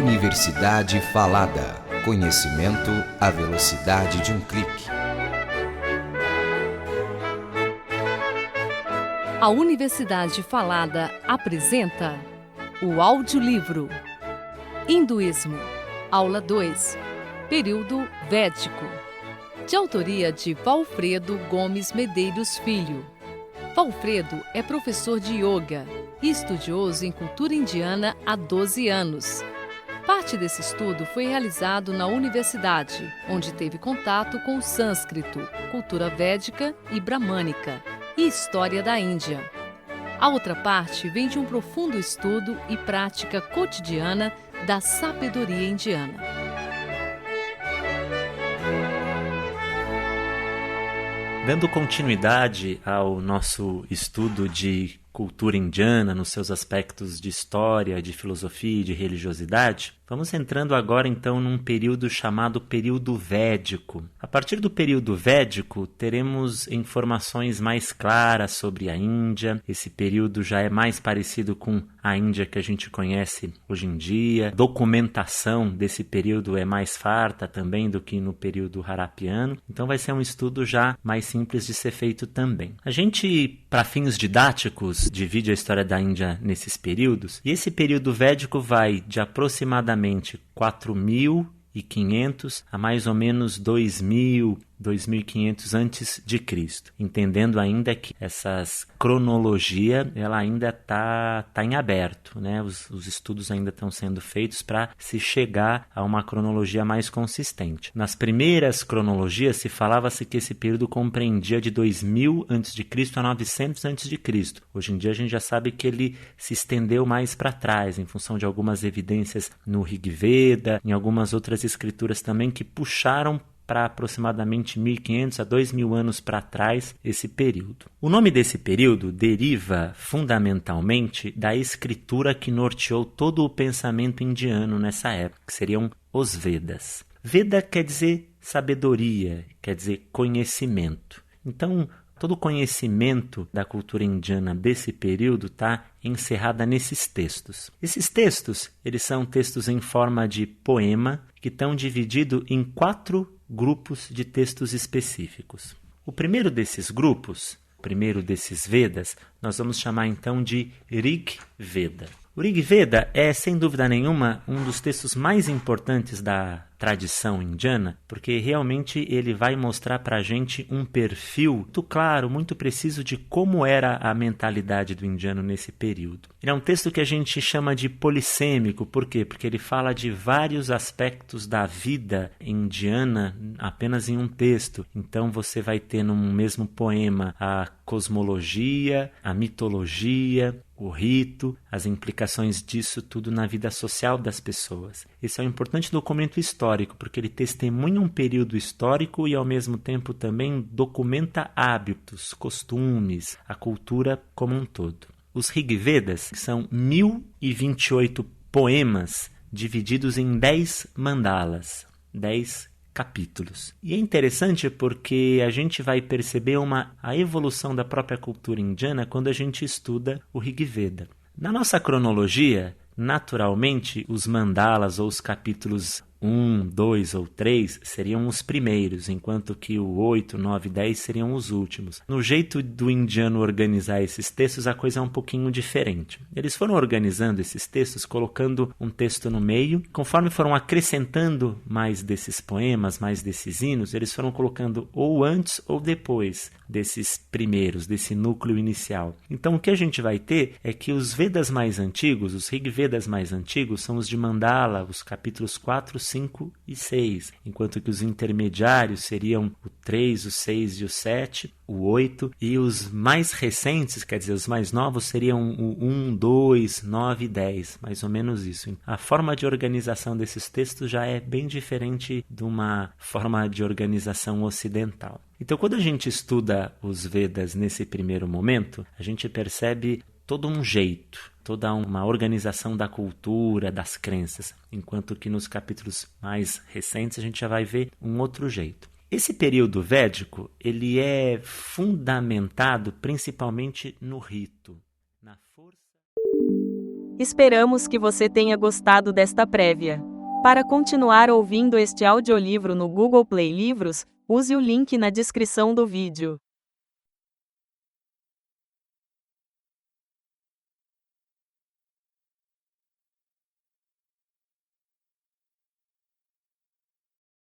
Universidade Falada. Conhecimento à velocidade de um clique. A Universidade Falada apresenta o audiolivro Hinduísmo, Aula 2, Período Védico, de autoria de Valfredo Gomes Medeiros Filho. Valfredo é professor de yoga e estudioso em cultura indiana há 12 anos. Parte desse estudo foi realizado na universidade, onde teve contato com o sânscrito, cultura védica e bramânica e história da Índia. A outra parte vem de um profundo estudo e prática cotidiana da sabedoria indiana. Dando continuidade ao nosso estudo de cultura indiana nos seus aspectos de história, de filosofia e de religiosidade, vamos entrando agora então num período chamado período védico. A partir do período védico, teremos informações mais claras sobre a Índia. Esse período já é mais parecido com a Índia que a gente conhece hoje em dia. A documentação desse período é mais farta também do que no período Harapiano. Então vai ser um estudo já mais simples de ser feito também. A gente, para fins didáticos, divide a história da Índia nesses períodos, e esse período védico vai de aproximadamente 4.500 a mais ou menos 2.000, 2.500 antes de Cristo, entendendo ainda que essa cronologia ela ainda está em aberto, né? Os estudos ainda estão sendo feitos para se chegar a uma cronologia mais consistente. Nas primeiras cronologias se falava-se que esse período compreendia de 2.000 antes de Cristo a 900 antes de Cristo. Hoje em dia a gente já sabe que ele se estendeu mais para trás, em função de algumas evidências no Rig Veda, em algumas outras escrituras também que puxaram para aproximadamente 1.500 a 2.000 anos para trás esse período. O nome desse período deriva fundamentalmente da escritura que norteou todo o pensamento indiano nessa época, que seriam os Vedas. Veda quer dizer sabedoria, quer dizer conhecimento. Então, todo o conhecimento da cultura indiana desse período está encerrada nesses textos. Esses textos, eles são textos em forma de poema que estão divididos em 4 grupos de textos específicos. O primeiro desses grupos, o primeiro desses Vedas, nós vamos chamar então de Rig Veda. O Rig Veda é, sem dúvida nenhuma, um dos textos mais importantes da tradição indiana, porque realmente ele vai mostrar para a gente um perfil muito claro, muito preciso de como era a mentalidade do indiano nesse período. Ele é um texto que a gente chama de polissêmico. Por quê? Porque ele fala de vários aspectos da vida indiana apenas em um texto. Então você vai ter num mesmo poema a cosmologia, a mitologia, o rito, as implicações disso tudo na vida social das pessoas. Esse é um importante documento histórico, porque ele testemunha um período histórico e, ao mesmo tempo, também documenta hábitos, costumes, a cultura como um todo. Os Rig Vedas são 1.028 poemas divididos em 10 mandalas, 10 capítulos. E é interessante porque a gente vai perceber a evolução da própria cultura indiana quando a gente estuda o Rig Veda. Na nossa cronologia, naturalmente, os mandalas ou os capítulos 1, 2 ou 3 seriam os primeiros, enquanto que o 8, 9 e 10 seriam os últimos. No jeito do indiano organizar esses textos, a coisa é um pouquinho diferente. Eles foram organizando esses textos, colocando um texto no meio. Conforme foram acrescentando mais desses poemas, mais desses hinos, eles foram colocando ou antes ou depois desses primeiros, desse núcleo inicial. Então o que a gente vai ter é que os Vedas mais antigos, os Rig Vedas mais antigos, são os de Mandala, os capítulos 4, 5 e 6, enquanto que os intermediários seriam o 3, o 6 e o 7, o 8, e os mais recentes, quer dizer, os mais novos, seriam o 1, 2, 9 e 10, mais ou menos isso. A forma de organização desses textos já é bem diferente de uma forma de organização ocidental. Então, quando a gente estuda os Vedas nesse primeiro momento, a gente percebe todo um jeito, toda uma organização da cultura, das crenças, enquanto que nos capítulos mais recentes a gente já vai ver um outro jeito. Esse período védico, ele é fundamentado principalmente no rito, na força. Esperamos que você tenha gostado desta prévia. Para continuar ouvindo este audiolivro no Google Play Livros, use o link na descrição do vídeo.